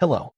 Hello.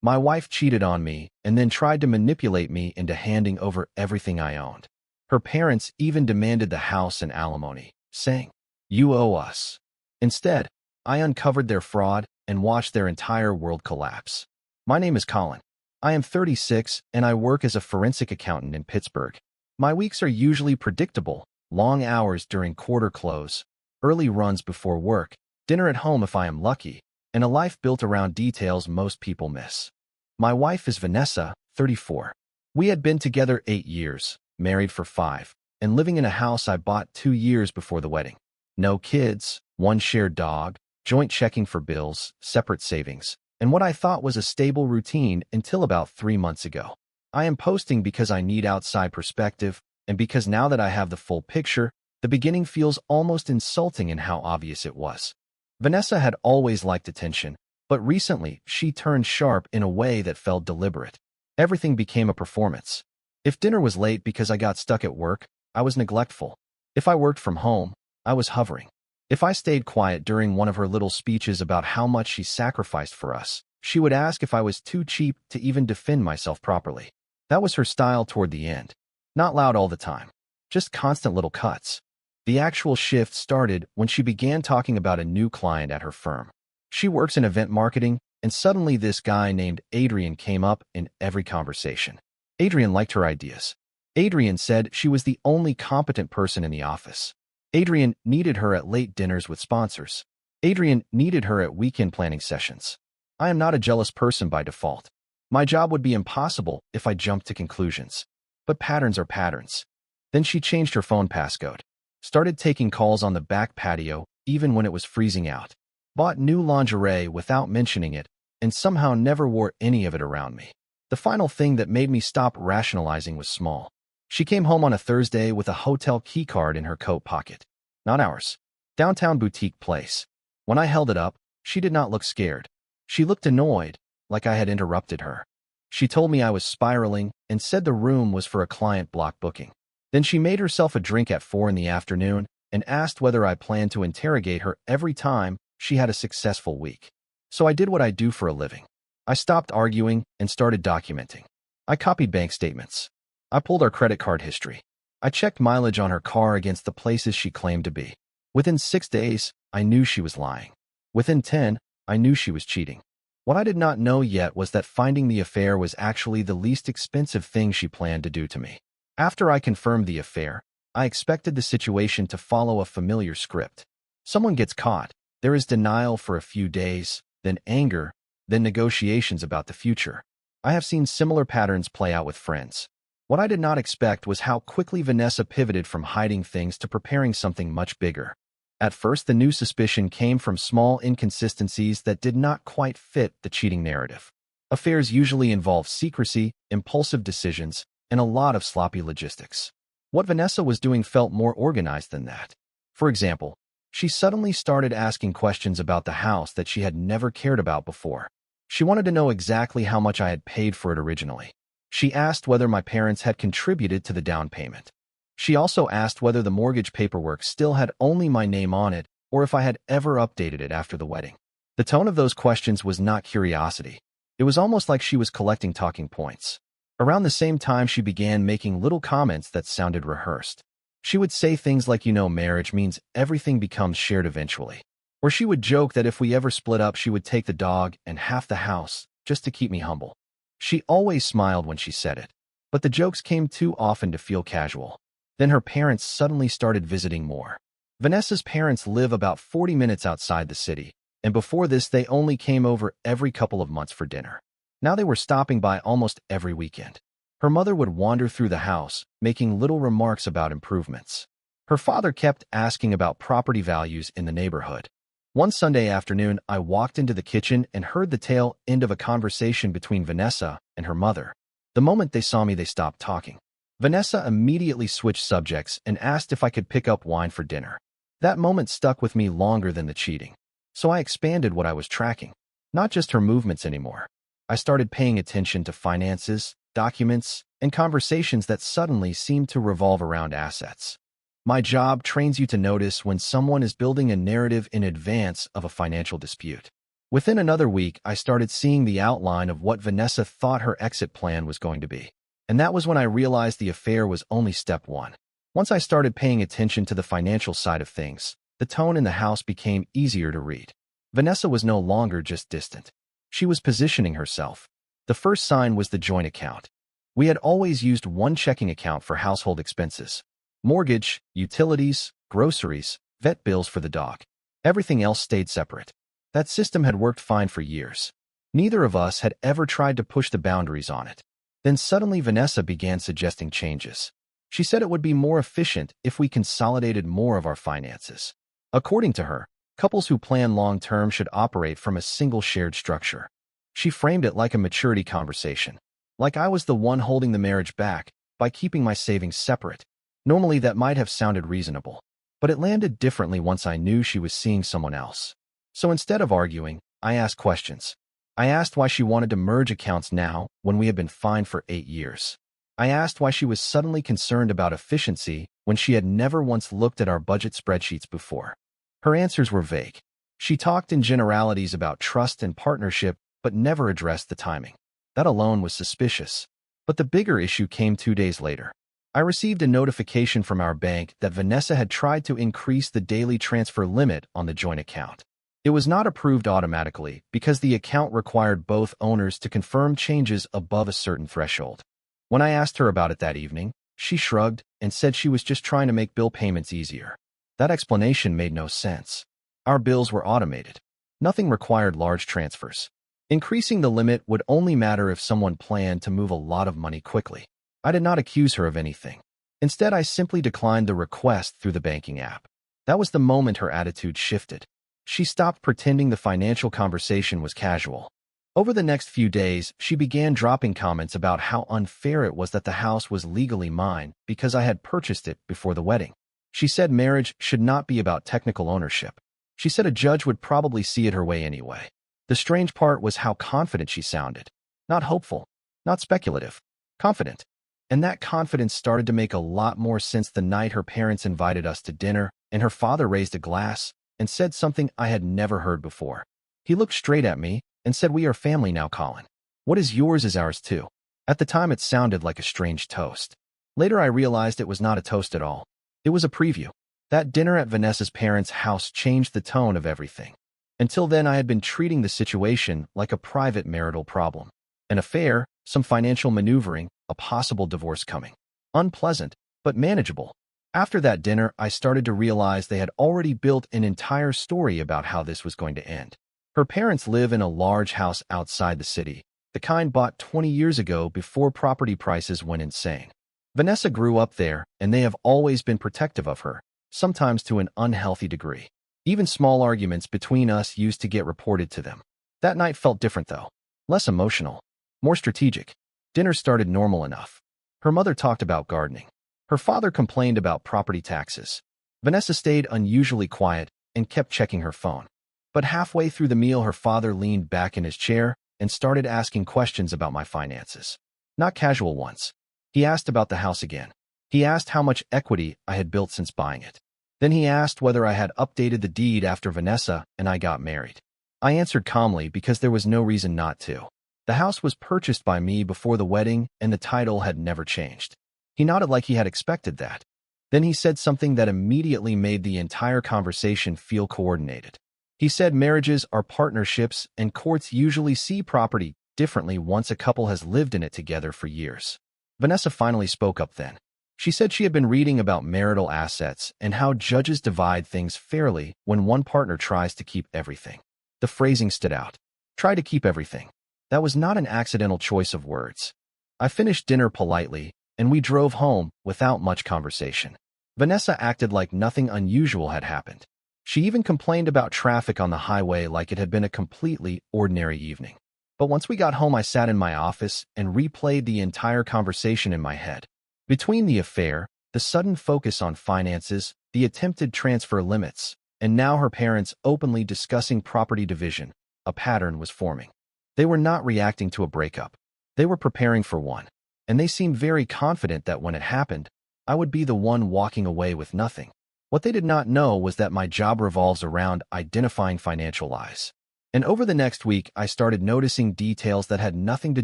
My wife cheated on me and then tried to manipulate me into handing over everything I owned. Her parents even demanded the house and alimony, saying, "You owe us." Instead, I uncovered their fraud and watched their entire world collapse. My name is Colin. I am 36 and I work as a forensic accountant in Pittsburgh. My weeks are usually predictable: long hours during quarter close, early runs before work, dinner at home if I am lucky, and a life built around details most people miss. My wife is Vanessa, 34. We had been together 8 years, married for 5, and living in a house I bought 2 years before the wedding. No kids, one shared dog, joint checking for bills, separate savings, and what I thought was a stable routine until about 3 months ago. I am posting because I need outside perspective, and because now that I have the full picture, the beginning feels almost insulting in how obvious it was. Vanessa had always liked attention, but recently she turned sharp in a way that felt deliberate. Everything became a performance. If dinner was late because I got stuck at work, I was neglectful. If I worked from home, I was hovering. If I stayed quiet during one of her little speeches about how much she sacrificed for us, she would ask if I was too cheap to even defend myself properly. That was her style toward the end. Not loud all the time, just constant little cuts. The actual shift started when she began talking about a new client at her firm. She works in event marketing, and suddenly this guy named Adrian came up in every conversation. Adrian liked her ideas. Adrian said she was the only competent person in the office. Adrian needed her at late dinners with sponsors. Adrian needed her at weekend planning sessions. I am not a jealous person by default. My job would be impossible if I jumped to conclusions. But patterns are patterns. Then she changed her phone passcode. Started taking calls on the back patio even when it was freezing out. Bought new lingerie without mentioning it, and somehow never wore any of it around me. The final thing that made me stop rationalizing was small. She came home on a Thursday with a hotel keycard in her coat pocket. Not ours. Downtown boutique place. When I held it up, she did not look scared. She looked annoyed, like I had interrupted her. She told me I was spiraling and said the room was for a client block booking. Then she made herself a drink at 4 in the afternoon and asked whether I planned to interrogate her every time she had a successful week. So I did what I do for a living. I stopped arguing and started documenting. I copied bank statements. I pulled our credit card history. I checked mileage on her car against the places she claimed to be. Within 6 days, I knew she was lying. Within 10, I knew she was cheating. What I did not know yet was that finding the affair was actually the least expensive thing she planned to do to me. After I confirmed the affair, I expected the situation to follow a familiar script. Someone gets caught, there is denial for a few days, then anger, then negotiations about the future. I have seen similar patterns play out with friends. What I did not expect was how quickly Vanessa pivoted from hiding things to preparing something much bigger. At first, the new suspicion came from small inconsistencies that did not quite fit the cheating narrative. Affairs usually involve secrecy, impulsive decisions, and a lot of sloppy logistics. What Vanessa was doing felt more organized than that. For example, she suddenly started asking questions about the house that she had never cared about before. She wanted to know exactly how much I had paid for it originally. She asked whether my parents had contributed to the down payment. She also asked whether the mortgage paperwork still had only my name on it or if I had ever updated it after the wedding. The tone of those questions was not curiosity. It was almost like she was collecting talking points. Around the same time, she began making little comments that sounded rehearsed. She would say things like, marriage means everything becomes shared eventually. Or she would joke that if we ever split up, she would take the dog and half the house just to keep me humble. She always smiled when she said it, but the jokes came too often to feel casual. Then her parents suddenly started visiting more. Vanessa's parents live about 40 minutes outside the city, and before this they only came over every couple of months for dinner. Now they were stopping by almost every weekend. Her mother would wander through the house, making little remarks about improvements. Her father kept asking about property values in the neighborhood. One Sunday afternoon, I walked into the kitchen and heard the tail end of a conversation between Vanessa and her mother. The moment they saw me, they stopped talking. Vanessa immediately switched subjects and asked if I could pick up wine for dinner. That moment stuck with me longer than the cheating. So I expanded what I was tracking. Not just her movements anymore. I started paying attention to finances, documents, and conversations that suddenly seemed to revolve around assets. My job trains you to notice when someone is building a narrative in advance of a financial dispute. Within another week, I started seeing the outline of what Vanessa thought her exit plan was going to be. And that was when I realized the affair was only step one. Once I started paying attention to the financial side of things, the tone in the house became easier to read. Vanessa was no longer just distant. She was positioning herself. The first sign was the joint account. We had always used one checking account for household expenses: mortgage, utilities, groceries, vet bills for the dog. Everything else stayed separate. That system had worked fine for years. Neither of us had ever tried to push the boundaries on it. Then suddenly Vanessa began suggesting changes. She said it would be more efficient if we consolidated more of our finances. According to her, couples who plan long-term should operate from a single shared structure. She framed it like a maturity conversation, like I was the one holding the marriage back by keeping my savings separate. Normally that might have sounded reasonable, but it landed differently once I knew she was seeing someone else. So instead of arguing, I asked questions. I asked why she wanted to merge accounts now when we had been fine for 8 years. I asked why she was suddenly concerned about efficiency when she had never once looked at our budget spreadsheets before. Her answers were vague. She talked in generalities about trust and partnership, but never addressed the timing. That alone was suspicious. But the bigger issue came 2 days later. I received a notification from our bank that Vanessa had tried to increase the daily transfer limit on the joint account. It was not approved automatically because the account required both owners to confirm changes above a certain threshold. When I asked her about it that evening, she shrugged and said she was just trying to make bill payments easier. That explanation made no sense. Our bills were automated. Nothing required large transfers. Increasing the limit would only matter if someone planned to move a lot of money quickly. I did not accuse her of anything. Instead, I simply declined the request through the banking app. That was the moment her attitude shifted. She stopped pretending the financial conversation was casual. Over the next few days, she began dropping comments about how unfair it was that the house was legally mine because I had purchased it before the wedding. She said marriage should not be about technical ownership. She said a judge would probably see it her way anyway. The strange part was how confident she sounded. Not hopeful, not speculative, confident. And that confidence started to make a lot more sense the night her parents invited us to dinner, and her father raised a glass and said something I had never heard before. He looked straight at me and said, "We are family now, Colin. What is yours is ours too." At the time, it sounded like a strange toast. Later, I realized it was not a toast at all. It was a preview. That dinner at Vanessa's parents' house changed the tone of everything. Until then, I had been treating the situation like a private marital problem. An affair, some financial maneuvering, a possible divorce coming. Unpleasant, but manageable. After that dinner, I started to realize they had already built an entire story about how this was going to end. Her parents live in a large house outside the city, the kind bought 20 years ago before property prices went insane. Vanessa grew up there, and they have always been protective of her, sometimes to an unhealthy degree. Even small arguments between us used to get reported to them. That night felt different, though. Less emotional, more strategic. Dinner started normal enough. Her mother talked about gardening. Her father complained about property taxes. Vanessa stayed unusually quiet and kept checking her phone. But halfway through the meal, her father leaned back in his chair and started asking questions about my finances. Not casual ones. He asked about the house again. He asked how much equity I had built since buying it. Then he asked whether I had updated the deed after Vanessa and I got married. I answered calmly because there was no reason not to. The house was purchased by me before the wedding and the title had never changed. He nodded like he had expected that. Then he said something that immediately made the entire conversation feel coordinated. He said marriages are partnerships and courts usually see property differently once a couple has lived in it together for years. Vanessa finally spoke up then. She said she had been reading about marital assets and how judges divide things fairly when one partner tries to keep everything. The phrasing stood out. Try to keep everything. That was not an accidental choice of words. I finished dinner politely, and we drove home without much conversation. Vanessa acted like nothing unusual had happened. She even complained about traffic on the highway like it had been a completely ordinary evening. But once we got home, I sat in my office and replayed the entire conversation in my head. Between the affair, the sudden focus on finances, the attempted transfer limits, and now her parents openly discussing property division, a pattern was forming. They were not reacting to a breakup. They were preparing for one. And they seemed very confident that when it happened, I would be the one walking away with nothing. What they did not know was that my job revolves around identifying financial lies. And over the next week, I started noticing details that had nothing to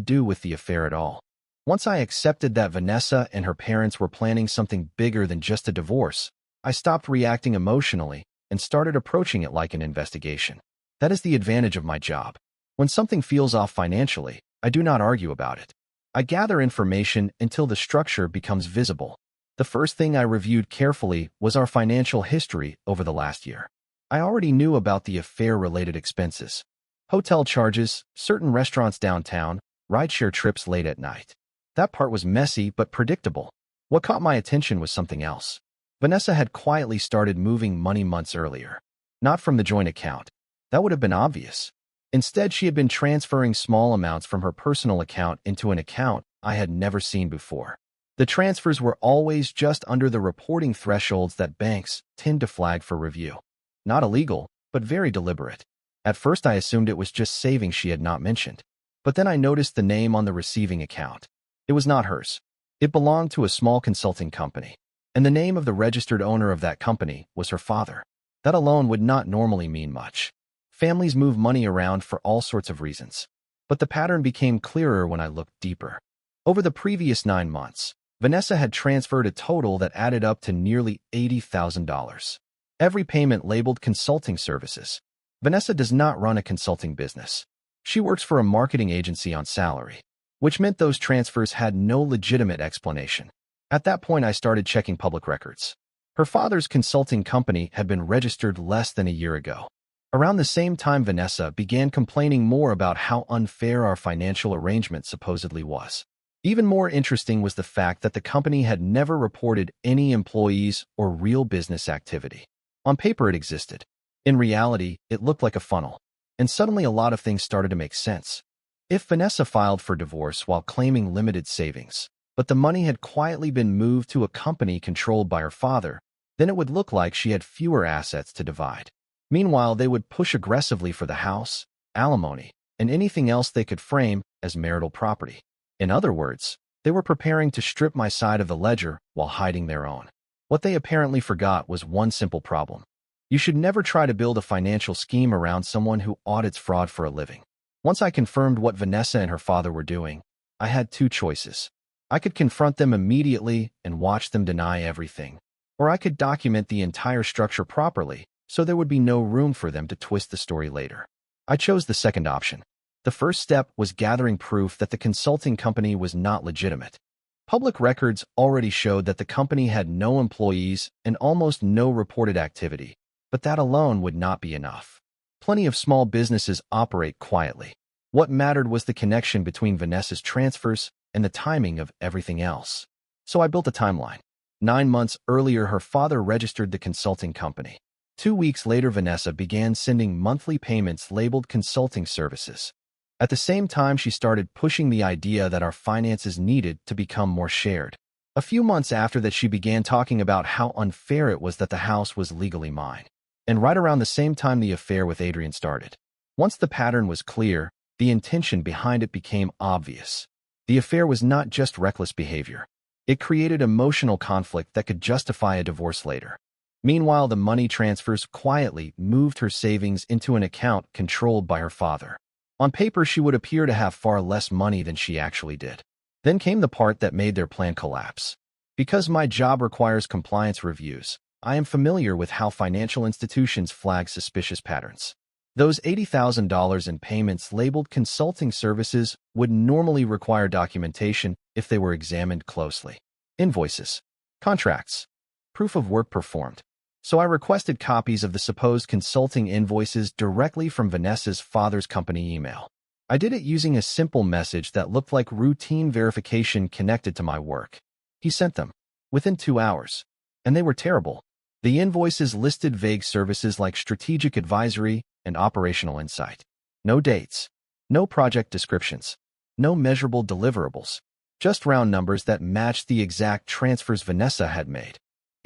do with the affair at all. Once I accepted that Vanessa and her parents were planning something bigger than just a divorce, I stopped reacting emotionally and started approaching it like an investigation. That is the advantage of my job. When something feels off financially, I do not argue about it. I gather information until the structure becomes visible. The first thing I reviewed carefully was our financial history over the last year. I already knew about the affair-related expenses. Hotel charges, certain restaurants downtown, rideshare trips late at night. That part was messy but predictable. What caught my attention was something else. Vanessa had quietly started moving money months earlier. Not from the joint account. That would have been obvious. Instead, she had been transferring small amounts from her personal account into an account I had never seen before. The transfers were always just under the reporting thresholds that banks tend to flag for review. Not illegal, but very deliberate. At first, I assumed it was just savings she had not mentioned. But then I noticed the name on the receiving account. It was not hers. It belonged to a small consulting company. And the name of the registered owner of that company was her father. That alone would not normally mean much. Families move money around for all sorts of reasons. But the pattern became clearer when I looked deeper. Over the previous 9 months, Vanessa had transferred a total that added up to nearly $80,000. Every payment labeled consulting services. Vanessa does not run a consulting business. She works for a marketing agency on salary, which meant those transfers had no legitimate explanation. At that point, I started checking public records. Her father's consulting company had been registered less than a year ago. Around the same time, Vanessa began complaining more about how unfair our financial arrangement supposedly was. Even more interesting was the fact that the company had never reported any employees or real business activity. On paper, it existed. In reality, it looked like a funnel. And suddenly a lot of things started to make sense. If Vanessa filed for divorce while claiming limited savings, but the money had quietly been moved to a company controlled by her father, then it would look like she had fewer assets to divide. Meanwhile, they would push aggressively for the house, alimony, and anything else they could frame as marital property. In other words, they were preparing to strip my side of the ledger while hiding their own. What they apparently forgot was one simple problem. You should never try to build a financial scheme around someone who audits fraud for a living. Once I confirmed what Vanessa and her father were doing, I had two choices. I could confront them immediately and watch them deny everything, or I could document the entire structure properly so there would be no room for them to twist the story later. I chose the second option. The first step was gathering proof that the consulting company was not legitimate. Public records already showed that the company had no employees and almost no reported activity, but that alone would not be enough. Plenty of small businesses operate quietly. What mattered was the connection between Vanessa's transfers and the timing of everything else. So I built a timeline. 9 months earlier, her father registered the consulting company. 2 weeks later, Vanessa began sending monthly payments labeled consulting services. At the same time, she started pushing the idea that our finances needed to become more shared. A few months after that, she began talking about how unfair it was that the house was legally mine. And right around the same time, the affair with Adrian started. Once the pattern was clear, the intention behind it became obvious. The affair was not just reckless behavior. It created emotional conflict that could justify a divorce later. Meanwhile, the money transfers quietly moved her savings into an account controlled by her father. On paper, she would appear to have far less money than she actually did. Then came the part that made their plan collapse. Because my job requires compliance reviews, I am familiar with how financial institutions flag suspicious patterns. Those $80,000 in payments labeled consulting services would normally require documentation if they were examined closely. Invoices, contracts, proof of work performed. So I requested copies of the supposed consulting invoices directly from Vanessa's father's company email. I did it using a simple message that looked like routine verification connected to my work. He sent them within 2 hours, and they were terrible. The invoices listed vague services like strategic advisory and operational insight. No dates, no project descriptions, no measurable deliverables, just round numbers that matched the exact transfers Vanessa had made.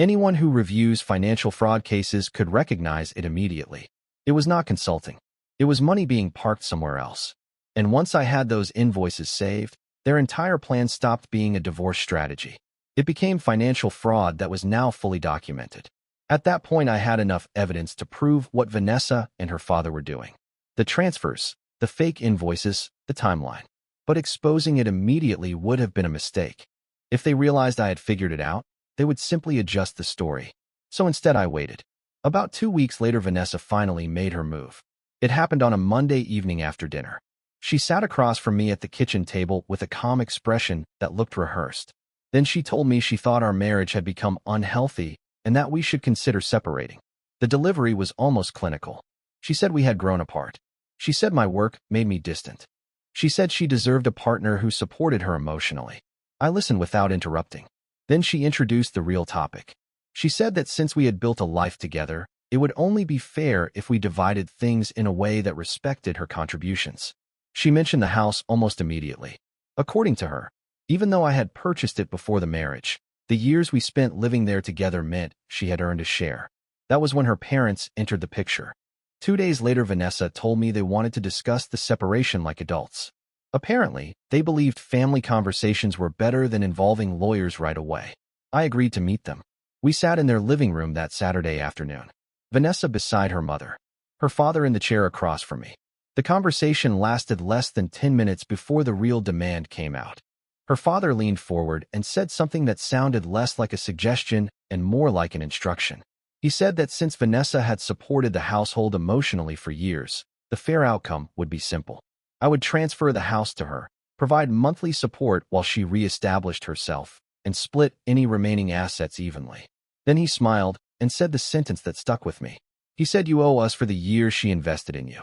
Anyone who reviews financial fraud cases could recognize it immediately. It was not consulting. It was money being parked somewhere else. And once I had those invoices saved, their entire plan stopped being a divorce strategy. It became financial fraud that was now fully documented. At that point, I had enough evidence to prove what Vanessa and her father were doing. the transfers, the fake invoices, the timeline. But exposing it immediately would have been a mistake. If they realized I had figured it out, they would simply adjust the story. So instead I waited. About 2 weeks later, Vanessa finally made her move. It happened on a Monday evening after dinner. She sat across from me at the kitchen table with a calm expression that looked rehearsed. Then she told me she thought our marriage had become unhealthy and that we should consider separating. The delivery was almost clinical. She said we had grown apart. She said my work made me distant. She said she deserved a partner who supported her emotionally. I listened without interrupting. Then she introduced the real topic. She said that since we had built a life together, it would only be fair if we divided things in a way that respected her contributions. She mentioned the house almost immediately. According to her, even though I had purchased it before the marriage, the years we spent living there together meant she had earned a share. That was when her parents entered the picture. 2 days later, Vanessa told me they wanted to discuss the separation like adults. Apparently, they believed family conversations were better than involving lawyers right away. I agreed to meet them. We sat in their living room that Saturday afternoon. Vanessa beside her mother, her father in the chair across from me. The conversation lasted less than 10 minutes before the real demand came out. Her father leaned forward and said something that sounded less like a suggestion and more like an instruction. He said that since Vanessa had supported the household emotionally for years, the fair outcome would be simple. I would transfer the house to her, provide monthly support while she re-established herself, and split any remaining assets evenly. Then he smiled and said the sentence that stuck with me. He said, "You owe us for the years she invested in you."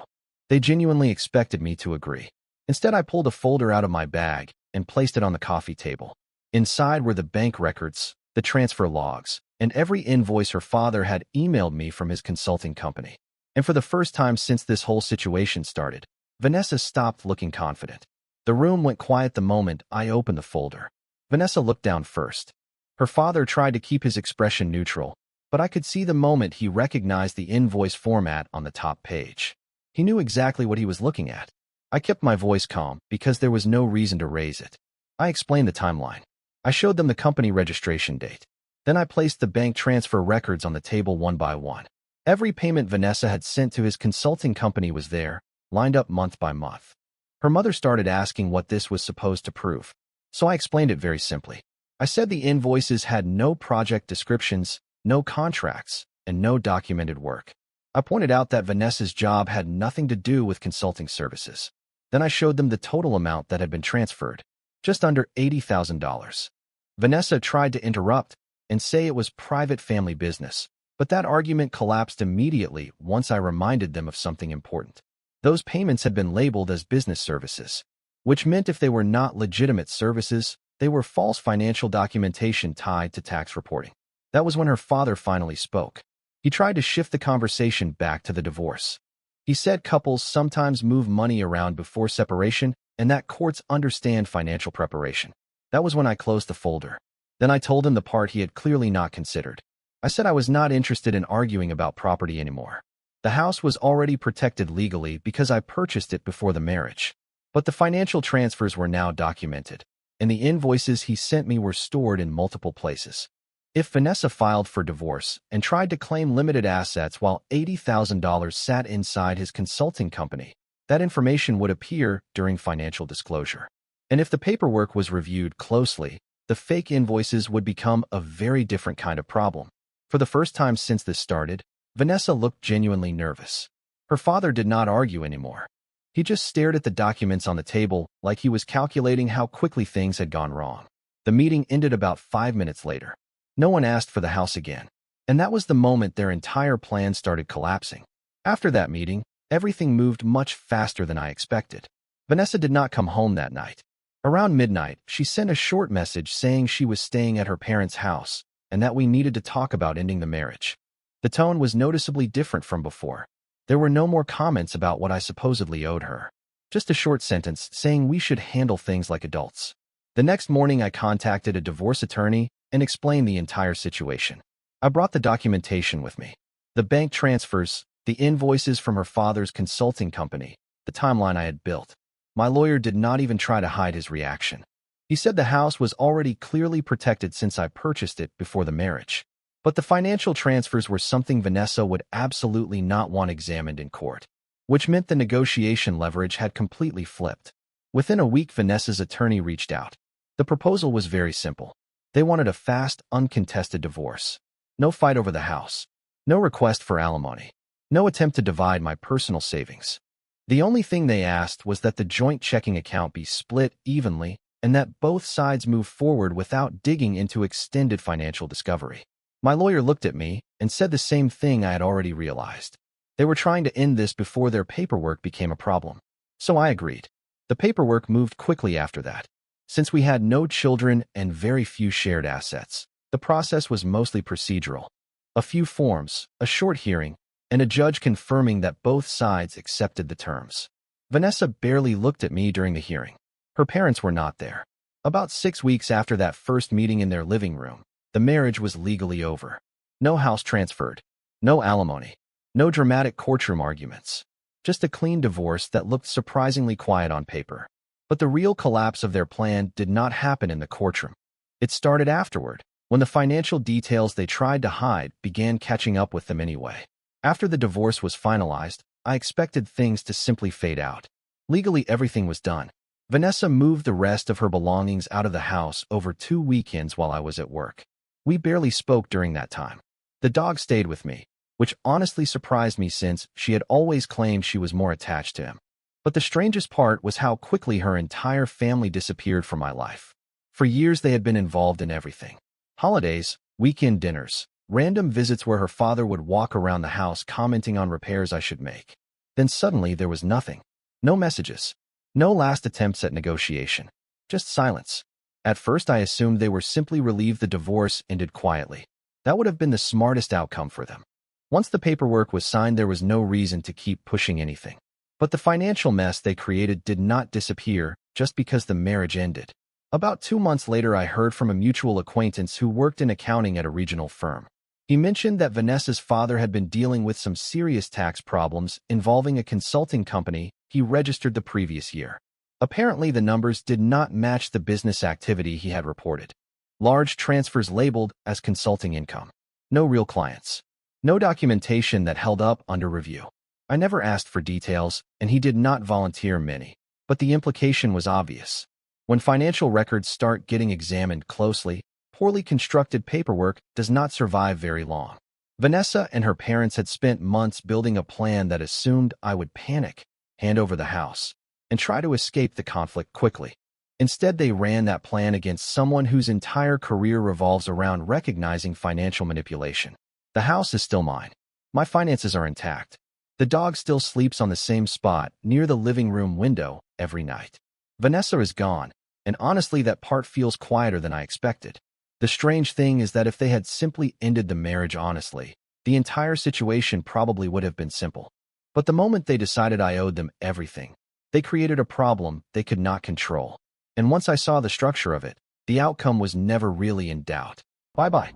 They genuinely expected me to agree. Instead, I pulled a folder out of my bag and placed it on the coffee table. Inside were the bank records, the transfer logs, and every invoice her father had emailed me from his consulting company. And for the first time since this whole situation started, Vanessa stopped looking confident. The room went quiet the moment I opened the folder. Vanessa looked down first. Her father tried to keep his expression neutral, but I could see the moment he recognized the invoice format on the top page. He knew exactly what he was looking at. I kept my voice calm because there was no reason to raise it. I explained the timeline. I showed them the company registration date. Then I placed the bank transfer records on the table one by one. Every payment Vanessa had sent to his consulting company was there, lined up month by month. Her mother started asking what this was supposed to prove, so I explained it very simply. I said the invoices had no project descriptions, no contracts, and no documented work. I pointed out that Vanessa's job had nothing to do with consulting services. Then I showed them the total amount that had been transferred, just under $80,000. Vanessa tried to interrupt and say it was private family business, but that argument collapsed immediately once I reminded them of something important. Those payments had been labeled as business services, which meant if they were not legitimate services, they were false financial documentation tied to tax reporting. That was when her father finally spoke. He tried to shift the conversation back to the divorce. He said couples sometimes move money around before separation and that courts understand financial preparation. That was when I closed the folder. Then I told him the part he had clearly not considered. I said I was not interested in arguing about property anymore. The house was already protected legally because I purchased it before the marriage. But the financial transfers were now documented, and the invoices he sent me were stored in multiple places. If Vanessa filed for divorce and tried to claim limited assets while $80,000 sat inside his consulting company, that information would appear during financial disclosure. And if the paperwork was reviewed closely, the fake invoices would become a very different kind of problem. For the first time since this started, Vanessa looked genuinely nervous. Her father did not argue anymore. He just stared at the documents on the table like he was calculating how quickly things had gone wrong. The meeting ended about 5 minutes later. No one asked for the house again, and that was the moment their entire plan started collapsing. After that meeting, everything moved much faster than I expected. Vanessa did not come home that night. Around midnight, she sent a short message saying she was staying at her parents' house and that we needed to talk about ending the marriage. The tone was noticeably different from before. There were no more comments about what I supposedly owed her. Just a short sentence saying we should handle things like adults. The next morning, I contacted a divorce attorney and explained the entire situation. I brought the documentation with me. The bank transfers, the invoices from her father's consulting company, the timeline I had built. My lawyer did not even try to hide his reaction. He said the house was already clearly protected since I purchased it before the marriage. But the financial transfers were something Vanessa would absolutely not want examined in court. which meant the negotiation leverage had completely flipped. Within a week, Vanessa's attorney reached out. The proposal was very simple. They wanted a fast, uncontested divorce. No fight over the house. No request for alimony. No attempt to divide my personal savings. The only thing they asked was that the joint checking account be split evenly and that both sides move forward without digging into extended financial discovery. My lawyer looked at me and said the same thing I had already realized. They were trying to end this before their paperwork became a problem. So I agreed. The paperwork moved quickly after that. Since we had no children and very few shared assets, the process was mostly procedural. A few forms, a short hearing, and a judge confirming that both sides accepted the terms. Vanessa barely looked at me during the hearing. Her parents were not there. About 6 weeks after that first meeting in their living room, the marriage was legally over. No house transferred. No alimony. No dramatic courtroom arguments. Just a clean divorce that looked surprisingly quiet on paper. But the real collapse of their plan did not happen in the courtroom. It started afterward, when the financial details they tried to hide began catching up with them anyway. After the divorce was finalized, I expected things to simply fade out. Legally, everything was done. Vanessa moved the rest of her belongings out of the house over 2 weekends while I was at work. We barely spoke during that time. The dog stayed with me, which honestly surprised me since she had always claimed she was more attached to him. But the strangest part was how quickly her entire family disappeared from my life. For years, they had been involved in everything. Holidays, weekend dinners, random visits where her father would walk around the house commenting on repairs I should make. Then suddenly there was nothing. No messages. No last attempts at negotiation. Just silence. At first I assumed they were simply relieved the divorce ended quietly. That would have been the smartest outcome for them. Once the paperwork was signed, there was no reason to keep pushing anything. But the financial mess they created did not disappear just because the marriage ended. About 2 months later, I heard from a mutual acquaintance who worked in accounting at a regional firm. He mentioned that Vanessa's father had been dealing with some serious tax problems involving a consulting company he registered the previous year. Apparently, the numbers did not match the business activity he had reported. Large transfers labeled as consulting income. No real clients. No documentation that held up under review. I never asked for details, and he did not volunteer many. But the implication was obvious. When financial records start getting examined closely, poorly constructed paperwork does not survive very long. Vanessa and her parents had spent months building a plan that assumed I would panic, hand over the house, and try to escape the conflict quickly. Instead, they ran that plan against someone whose entire career revolves around recognizing financial manipulation. The house is still mine. My finances are intact. The dog still sleeps on the same spot near the living room window every night. Vanessa is gone, and honestly, that part feels quieter than I expected. The strange thing is that if they had simply ended the marriage honestly, the entire situation probably would have been simple. But the moment they decided I owed them everything, they created a problem they could not control. And once I saw the structure of it, the outcome was never really in doubt. Bye-bye.